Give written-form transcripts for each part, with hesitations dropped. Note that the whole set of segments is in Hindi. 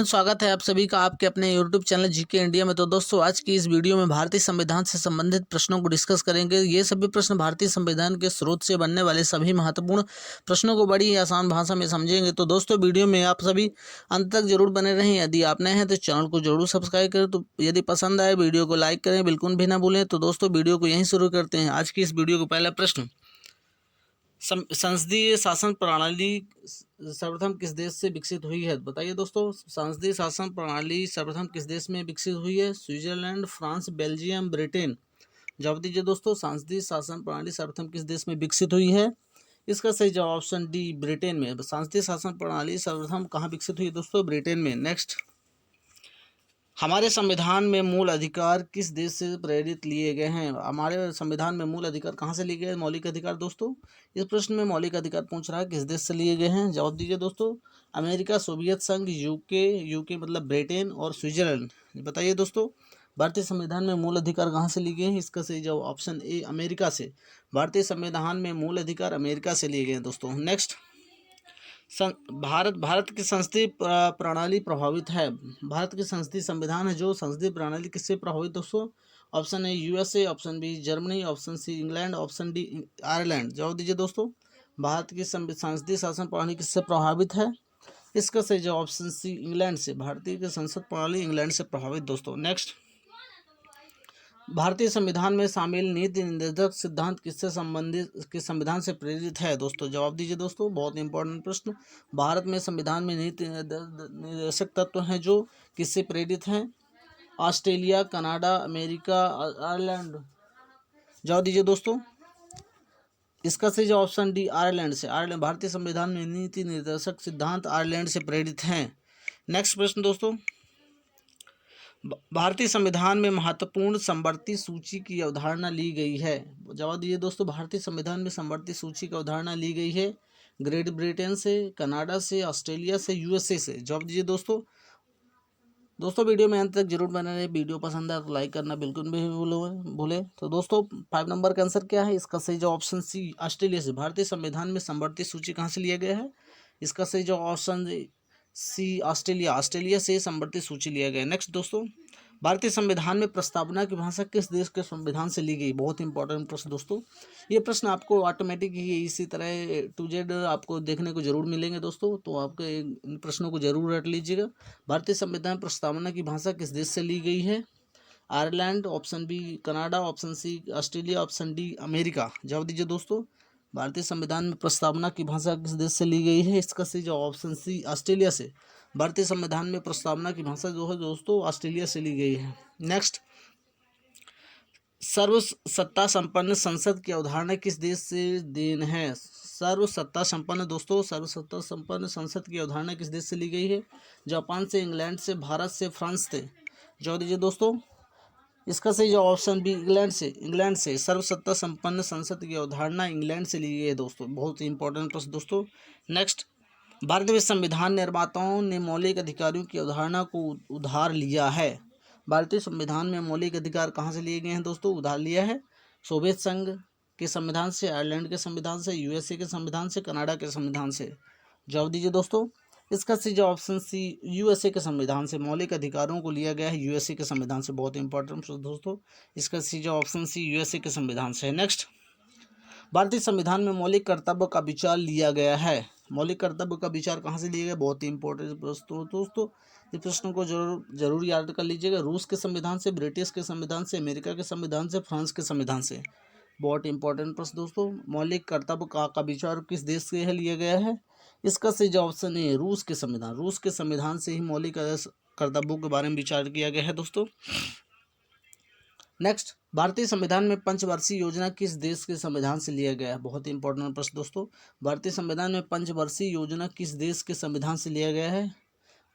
फ्रेंड्स, स्वागत है आप सभी का आपके अपने यूट्यूब चैनल जीके इंडिया में। तो दोस्तों, आज की इस वीडियो में भारतीय संविधान से संबंधित प्रश्नों को डिस्कस करेंगे। ये सभी प्रश्न भारतीय संविधान के स्रोत से बनने वाले सभी महत्वपूर्ण प्रश्नों को बड़ी ही आसान भाषा में समझेंगे। तो दोस्तों, वीडियो में आप सभी अंत तक जरूर बने रहें। यदि आप नए हैं तो चैनल को जरूर सब्सक्राइब करें। तो यदि पसंद आए वीडियो को लाइक करें, बिल्कुल भी ना भूलें। तो दोस्तों, वीडियो को यहीं शुरू करते हैं। आज की इस वीडियो को पहला प्रश्न, संसदीय शासन प्रणाली सर्वप्रथम किस देश से विकसित हुई है? बताइए दोस्तों, संसदीय शासन प्रणाली सर्वप्रथम किस देश में विकसित हुई है? Switzerland, France, Belgium, Britain. जवाब दीजिए दोस्तों, संसदीय शासन प्रणाली सर्वप्रथम किस देश में विकसित हुई है? इसका सही जवाब ऑप्शन डी, ब्रिटेन में। संसदीय शासन प्रणाली सर्वप्रथम कहाँ विकसित हुई है दोस्तों? ब्रिटेन में। नेक्स्ट, हमारे संविधान में मूल अधिकार किस देश से प्रेरित लिए गए हैं? हमारे संविधान में मूल अधिकार कहाँ से लिए गए हैं? मौलिक अधिकार दोस्तों, इस प्रश्न में मौलिक अधिकार पूछ रहा है किस देश से लिए गए हैं? जवाब दीजिए दोस्तों, अमेरिका, सोवियत संघ, यूके मतलब ब्रिटेन और स्विट्जरलैंड। बताइए दोस्तों, भारतीय संविधान में मूल अधिकार कहाँ से लिए गए हैं? इसका सही जवाब ऑप्शन ए, अमेरिका से। भारतीय संविधान में मूल अधिकार अमेरिका से लिए गए हैं दोस्तों। नेक्स्ट, भारत की संसदीय प्रणाली प्रभावित है। भारत की संसदीय संविधान है जो संसदीय प्रणाली किससे प्रभावित दोस्तों? Option A USA, option B Germany, option C England, option D Ireland. जवाब दीजिए दोस्तों, भारत की संसदीय शासन प्रणाली किससे प्रभावित है? इसका सही जवाब ऑप्शन सी, इंग्लैंड से। भारतीय की संसद प्रणाली इंग्लैंड से प्रभावित दोस्तों। नेक्स्ट, भारतीय संविधान में शामिल नीति निर्देशक सिद्धांत किससे संबंधित, किस संविधान से प्रेरित है दोस्तों? जवाब दीजिए दोस्तों, बहुत इंपॉर्टेंट प्रश्न। भारत में संविधान में नीति निर्देशक तत्व हैं जो किससे प्रेरित हैं? Australia, Canada, America, Ireland. जवाब दीजिए दोस्तों, इसका सही जवाब ऑप्शन डी, आयरलैंड से। आयरलैंड, भारतीय संविधान में नीति निर्देशक सिद्धांत आयरलैंड से प्रेरित हैं। नेक्स्ट प्रश्न दोस्तों, भारतीय संविधान में महत्वपूर्ण समवर्ती सूची की अवधारणा ली गई है। जवाब दीजिए दोस्तों, भारतीय संविधान में समवर्ती सूची की अवधारणा ली गई है ग्रेट ब्रिटेन से, कनाडा से, ऑस्ट्रेलिया से, यूएसए से। जवाब दीजिए दोस्तों, वीडियो में अंत तक जरूर बने रहे। वीडियो पसंद है तो लाइक करना बिल्कुल भी भूले। तो दोस्तों, 5 नंबर का आंसर क्या है? इसका सही जवाब ऑप्शन सी, ऑस्ट्रेलिया से। भारतीय संविधान में समवर्ती सूची कहाँ से लिया गया है? इसका सही जवाब ऑप्शन सी, ऑस्ट्रेलिया से समवर्ती सूची लिया गया। नेक्स्ट दोस्तों, भारतीय संविधान में प्रस्तावना की भाषा किस देश के संविधान से ली गई? बहुत इंपॉर्टेंट प्रश्न दोस्तों। ये प्रश्न आपको ऑटोमेटिक ही इसी तरह टू जेड आपको देखने को जरूर मिलेंगे दोस्तों, तो आपके इन प्रश्नों को जरूर रट लीजिएगा। भारतीय संविधान प्रस्तावना की भाषा किस देश से ली गई है? Ireland, option B Canada, option C Australia, option D America. जवाब दीजिए दोस्तों, भारतीय संविधान में प्रस्तावना की भाषा किस देश से ली गई है? इसका सही जवाब ऑप्शन सी, ऑस्ट्रेलिया से। भारतीय संविधान में प्रस्तावना की भाषा जो है दोस्तों ऑस्ट्रेलिया से ली गई है। नेक्स्ट, सर्व सत्ता संपन्न संसद की अवधारणा किस देश से देन है? सर्व सत्ता संपन्न दोस्तों, सर्व सत्ता संपन्न संसद की अवधारणा किस देश से ली गई है? जापान से, इंग्लैंड से, भारत से, फ्रांस से। जवाब दीजिए दोस्तों, इसका सही जवाब ऑप्शन बी, इंग्लैंड से सर्वसत्ता संपन्न संसद की अवधारणा इंग्लैंड से ली गई है दोस्तों। बहुत ही इंपॉर्टेंट प्रश्न दोस्तों। नेक्स्ट, भारतीय संविधान निर्माताओं ने मौलिक अधिकारों की अवधारणा को उधार लिया है। भारतीय संविधान में मौलिक अधिकार कहाँ से लिए गए हैं दोस्तों? उधार लिया है सोवियत संघ के संविधान से, आयरलैंड के संविधान से, यूएसए के संविधान से, कनाडा के संविधान से। जवाब दीजिए दोस्तों, इसका सही जवाब ऑप्शन सी, यूएसए के संविधान से। मौलिक अधिकारों को लिया गया है यूएसए के संविधान से। बहुत इंपॉर्टेंट दोस्तों, इसका सही जवाब ऑप्शन सी, यूएसए के संविधान से है। नेक्स्ट, भारतीय संविधान में मौलिक कर्तव्य का विचार लिया गया है। मौलिक कर्तव्य का विचार कहाँ से लिया गया? बहुत ही इंपॉर्टेंट प्रश्न दोस्तों, इस प्रश्न को जरूर याद कर लीजिएगा। रूस के संविधान से, ब्रिटिश के संविधान से, अमेरिका के संविधान से, फ्रांस के संविधान से। बहुत इंपॉर्टेंट प्रश्न दोस्तों, मौलिक कर्तव्य का विचार किस देश से लिया गया है? इसका सही जवाब ऑप्शन है रूस के संविधान। रूस के संविधान से ही मौलिक कर्तव्यों के बारे में विचार किया गया है दोस्तों। नेक्स्ट, भारतीय संविधान में पंचवर्षीय योजना किस देश के संविधान से लिया गया है? बहुत ही इंपॉर्टेंट प्रश्न दोस्तों, भारतीय संविधान में पंचवर्षीय योजना किस देश के संविधान से लिया गया है?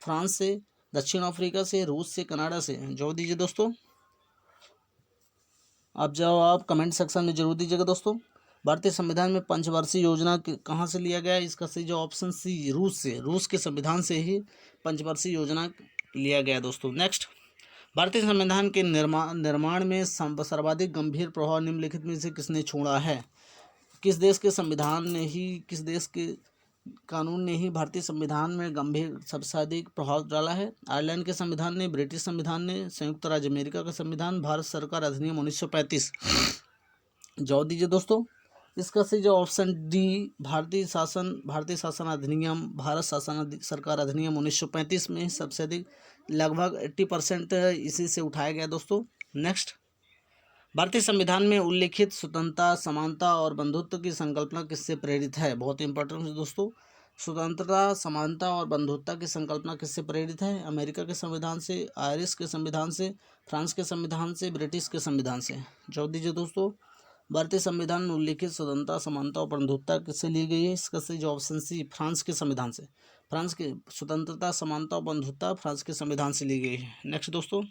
फ्रांस से, दक्षिण अफ्रीका से, रूस से, कनाडा से। जवाब दीजिए दोस्तों, आप जवाब कमेंट सेक्शन में जरूर दीजिएगा दोस्तों। भारतीय संविधान में पंचवर्षीय योजना कहाँ से लिया गया है? इसका सही जो ऑप्शन सी, रूस से। रूस के संविधान से ही पंचवर्षीय योजना लिया गया दोस्तों। नेक्स्ट, भारतीय संविधान के निर्माण में सर्वाधिक गंभीर प्रभाव निम्नलिखित में से किसने छोड़ा है? किस देश के संविधान ने ही, किस देश के कानून ने ही भारतीय संविधान में गंभीर सबसे अधिक प्रभाव डाला है? आयरलैंड के संविधान ने, ब्रिटिश संविधान ने, संयुक्त राज्य अमेरिका का संविधान, भारत सरकार अधिनियम 1935। जवाब दीजिए दोस्तों। इसका सही जो ऑप्शन डी, भारतीय शासन अधिनियम, भारत शासन सरकार अधिनियम 1935 में सबसे अधिक लगभग 80% इसी से उठाया गया दोस्तों। नेक्स्ट, भारतीय संविधान में उल्लिखित स्वतंत्रता, समानता और बंधुत्व की संकल्पना किससे प्रेरित है? बहुत इंपॉर्टेंट है दोस्तों। स्वतंत्रता, समानता और बंधुत्व की संकल्पना किससे प्रेरित है? अमेरिका के संविधान से, आयरिश के संविधान से, फ्रांस के संविधान से, ब्रिटिश के संविधान से? जवाब दीजिए दोस्तों। भारतीय संविधान में उल्लिखित स्वतंत्रता, समानता और बंधुत्व किससे ली गई है? इसका सही जो ऑप्शन सी, फ्रांस के संविधान से। फ्रांस के स्वतंत्रता, समानता और बंधुत्व फ्रांस के संविधान से ली गई है। नेक्स्ट दोस्तों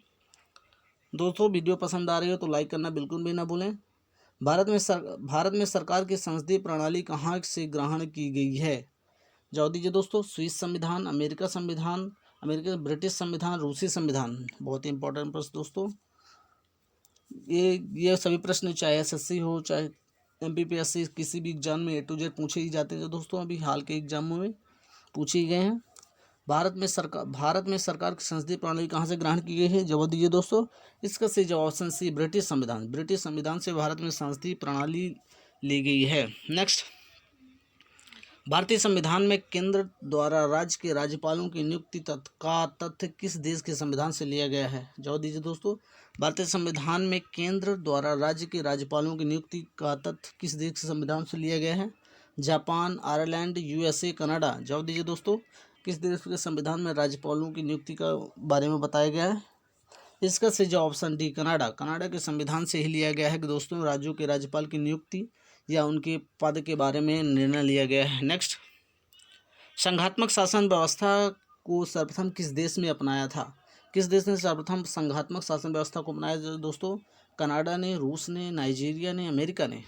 वीडियो पसंद आ रही हो तो लाइक करना बिल्कुल भी ना भूलें। भारत में सरकार की संसदीय प्रणाली कहाँ से ग्रहण की गई है? जवाब दीजिए दोस्तों। स्विस संविधान, अमेरिका ब्रिटिश संविधान, रूसी संविधान? बहुत ही इंपॉर्टेंट प्रश्न दोस्तों। ये सभी प्रश्न चाहे एसएससी हो चाहे एमपीपीएससी, किसी भी एग्जाम में A to Z पूछे ही जाते हैं दोस्तों। अभी हाल के एग्जामों में पूछे ही गए हैं। भारत में सरकार की संसदीय प्रणाली कहाँ से ग्रहण की गई है? जवाब दीजिए दोस्तों। इसका सही जवाब ऑप्शन सी, ब्रिटिश संविधान से भारत में संसदीय प्रणाली ली गई है। नेक्स्ट, भारतीय संविधान में केंद्र द्वारा राज्य के राज्यपालों की नियुक्ति का तथ्य किस देश के संविधान से लिया गया है? जवाब दीजिए दोस्तों। भारतीय संविधान में केंद्र द्वारा राज्य के राज्यपालों की नियुक्ति का तथ्य किस देश के संविधान से लिया गया है? Japan, Ireland, USA, Canada? जवाब दीजिए दोस्तों। किस देश के संविधान में राज्यपालों की नियुक्ति का बारे में बताया गया है? इसका सही जवाब ऑप्शन डी, कनाडा के संविधान से ही लिया गया है कि दोस्तों राज्यों के राज्यपाल की नियुक्ति या उनके पद के बारे में निर्णय लिया गया है। नेक्स्ट, संघात्मक शासन व्यवस्था को सर्वप्रथम किस देश में अपनाया था? किस देश ने सर्वप्रथम संघात्मक शासन व्यवस्था को अपनाया दोस्तों? कनाडा ने, रूस ने, नाइजीरिया ने, अमेरिका ने?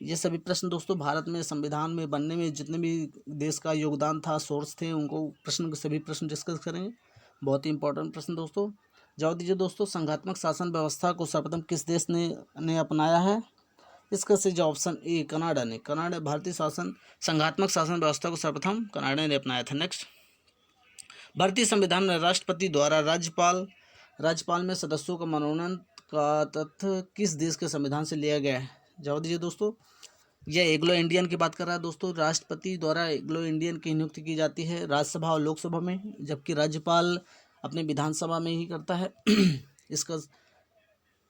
ये सभी प्रश्न दोस्तों भारत में संविधान में बनने में जितने भी देश का योगदान था, सोर्स थे, उनको सभी प्रश्न डिस्कस करेंगे। बहुत ही इंपॉर्टेंट प्रश्न दोस्तों। जवाब दीजिए दोस्तों। संघात्मक शासन व्यवस्था को सर्वप्रथम किस देश ने अपनाया है? इसका सही जवाब ऑप्शन ए, कनाडा ने। भारतीय संघात्मक शासन व्यवस्था को सर्वप्रथम कनाडा ने अपनाया था। नेक्स्ट, भारतीय संविधान में राष्ट्रपति द्वारा राज्यपाल में सदस्यों का मनोनयन का तथ्य किस देश के संविधान से लिया गया है? जवाब दीजिए दोस्तों। यह एंग्लो इंडियन की बात कर रहा है दोस्तों। राष्ट्रपति द्वारा एंग्लो इंडियन की नियुक्ति की जाती है राज्यसभा और लोकसभा में, जबकि राज्यपाल अपने विधानसभा में ही करता है। इसका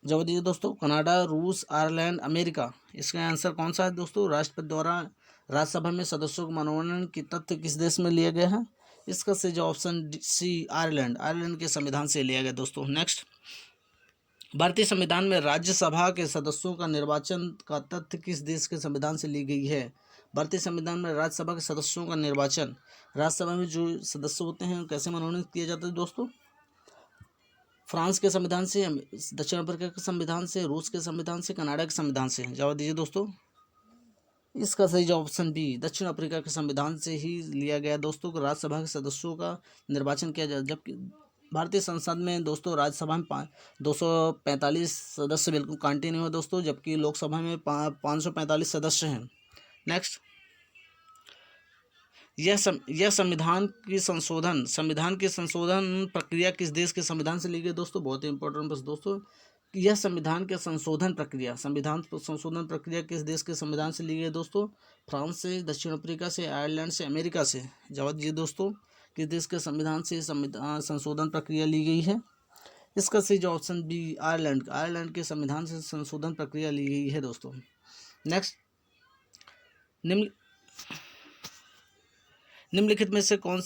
जवाब दीजिए दोस्तों। कनाडा, रूस, आयरलैंड, अमेरिका? इसका आंसर कौन सा है दोस्तों? राष्ट्रपति द्वारा राज्यसभा में सदस्यों के मनोनयन की तथ्य किस देश में लिया गया है? इसका सही जो ऑप्शन सी, आयरलैंड के संविधान से लिया गया दोस्तों। नेक्स्ट, भारतीय संविधान में राज्यसभा के सदस्यों का निर्वाचन का तथ्य किस देश के संविधान से ली गई है? भारतीय संविधान में राज्यसभा के सदस्यों का निर्वाचन, राज्यसभा में जो सदस्य होते हैं कैसे मनोनीत किया जाता है दोस्तों? फ्रांस के संविधान से, दक्षिण अफ्रीका के संविधान से, रूस के संविधान से, कनाडा के संविधान से? जवाब दीजिए दोस्तों। इसका सही जवाब ऑप्शन बी, दक्षिण अफ्रीका के संविधान से ही लिया गया दोस्तों को राज्यसभा के सदस्यों का निर्वाचन किया जाए। जबकि भारतीय संसद में दोस्तों राज्यसभा में 245 सदस्य बिल्कुल कंटिन्यू है दोस्तों, जबकि लोकसभा में 545 सदस्य हैं। नेक्स्ट, यह संविधान की संशोधन प्रक्रिया किस देश के संविधान से ली गई दोस्तों? बहुत ही इंपॉर्टेंट प्रश्न दोस्तों। यह संविधान संशोधन प्रक्रिया किस देश के संविधान से ली गई दोस्तों? फ्रांस से, दक्षिण अफ्रीका से, आयरलैंड से, अमेरिका से? जवाब दीजिए दोस्तों। किस देश के संविधान से संशोधन प्रक्रिया ली गई है? इसका सही जो ऑप्शन बी, आयरलैंड के संविधान से संशोधन प्रक्रिया ली गई है दोस्तों। नेक्स्ट, निम्नलिखित में कौन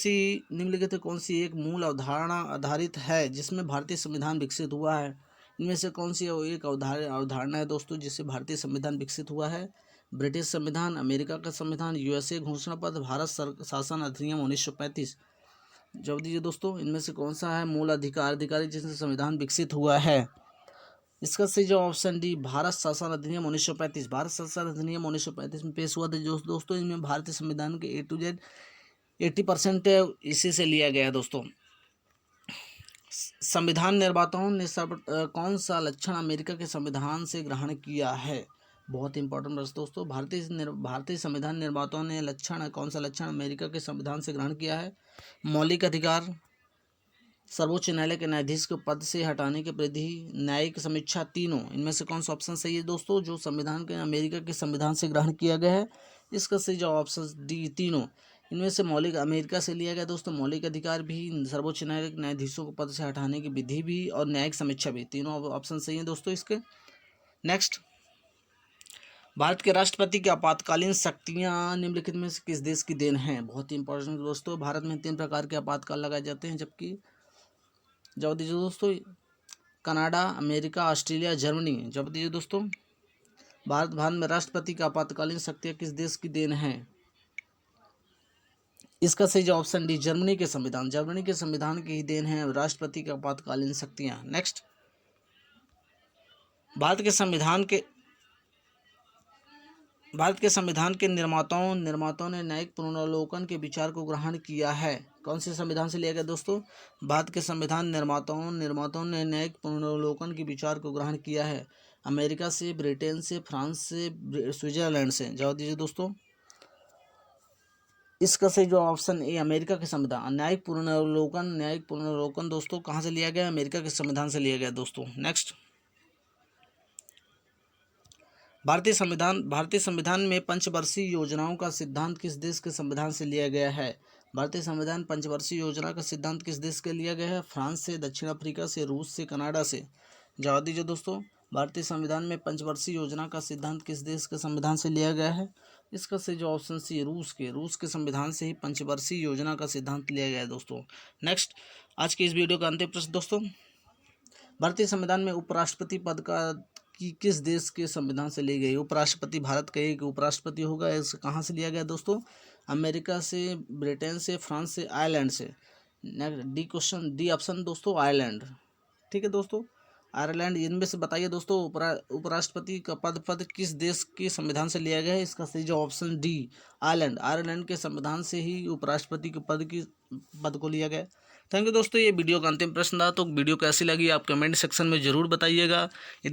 सी एक मूल अवधारणा आधारित है जिसमें भारतीय संविधान विकसित हुआ है? इनमें से कौन सी एक अवधारणा है दोस्तों जिससे भारतीय संविधान विकसित हुआ है? ब्रिटिश संविधान, अमेरिका का संविधान, USA घोषणा पत्र, भारत शासन अधिनियम 1935? जवाब दीजिए दोस्तों। इनमें से कौन सा है मूल अधिकारी जिससे संविधान विकसित हुआ है? इसका सही जो ऑप्शन डी, भारत शासन अधिनियम 1935। भारत शासन अधिनियम 1935 में पेश हुआ था दोस्तों। इनमें भारतीय संविधान के A to Z 80% इसी से लिया गया है दोस्तों। संविधान निर्माताओं ने कौन सा लक्षण अमेरिका के संविधान से ग्रहण किया है? बहुत इंपॉर्टेंट प्रश्न दोस्तों। भारतीय संविधान निर्माताओं ने लक्षण कौन सा लक्षण अमेरिका के संविधान से ग्रहण किया है? मौलिक अधिकार, सर्वोच्च न्यायालय के न्यायाधीश को पद से हटाने की विधि, न्यायिक समीक्षा, तीनों। इनमें से कौन सा ऑप्शन सही है दोस्तों? जो संविधान के अमेरिका के संविधान से ग्रहण किया गया है, इसका सही जवाब ऑप्शन डी, तीनों। इनमें से मौलिक अमेरिका से लिया गया दोस्तों, मौलिक अधिकार भी, सर्वोच्च न्यायालय के न्यायाधीशों को पद से हटाने की विधि भी और न्यायिक समीक्षा भी, तीनों ऑप्शन सही है दोस्तों इसके। नेक्स्ट, भारत के राष्ट्रपति की आपातकालीन शक्तियां निम्नलिखित में से किस देश की देन है? बहुत ही इंपॉर्टेंट दोस्तों। भारत में 3 प्रकार के आपातकाल लगाए जाते हैं, जबकि जवाब दीजिए दोस्तों, कनाडा, अमेरिका, ऑस्ट्रेलिया, जर्मनी। जवाब दीजिए दोस्तों, भारत में राष्ट्रपति की आपातकालीन शक्तियां किस देश की देन है? इसका सही जवाब ऑप्शन डी, जर्मनी के संविधान। जर्मनी के संविधान की ही देन है राष्ट्रपति की आपातकालीन शक्तियां। नेक्स्ट, भारत के संविधान के निर्माताओं ने न्यायिक पुनर्वलोकन के विचार को ग्रहण किया है। कौन से संविधान से लिया गया दोस्तों? भारत के संविधान निर्माताओं ने न्यायिक पुनर्वलोकन के विचार को ग्रहण किया है। अमेरिका से, ब्रिटेन से, फ्रांस से, स्विट्जरलैंड से। जवाब दीजिए दोस्तों, इसका सही जो ऑप्शन ए, अमेरिका के संविधान। न्यायिक पुनर्वलोकन दोस्तों कहाँ से लिया गया? अमेरिका के संविधान से लिया गया दोस्तों। नेक्स्ट, भारतीय संविधान में पंचवर्षीय योजनाओं का सिद्धांत किस देश के संविधान से लिया गया है? भारतीय संविधान पंचवर्षीय योजना का सिद्धांत किस देश के लिया गया है? फ्रांस से, दक्षिण अफ्रीका से, रूस से, कनाडा से। जवाब दीजिए दोस्तों, भारतीय संविधान में पंचवर्षीय योजना का सिद्धांत किस देश के संविधान से लिया गया है? इसका सही जो ऑप्शन सी, रूस के संविधान से ही पंचवर्षीय योजना का सिद्धांत लिया गया है दोस्तों। नेक्स्ट, आज की इस वीडियो का अंतिम प्रश्न दोस्तों, भारतीय संविधान में उपराष्ट्रपति पद की किस देश के संविधान से ली गई? उपराष्ट्रपति भारत का एक उपराष्ट्रपति होगा, इसे कहाँ से लिया गया दोस्तों? अमेरिका से, ब्रिटेन से, फ्रांस से, आयरलैंड से। नेक्स्ट, डी ऑप्शन दोस्तों, आयरलैंड। ठीक है दोस्तों, आयरलैंड। इनमें से बताइए दोस्तों, उपराष्ट्रपति का पद किस देश के संविधान से लिया गया है? इसका सही जो ऑप्शन डी, आयरलैंड के संविधान से ही उपराष्ट्रपति के पद को लिया गया। थैंक यू दोस्तों, ये वीडियो का अंतिम प्रश्न था। तो वीडियो कैसी लगी आप कमेंट सेक्शन में ज़रूर बताइएगा। यदि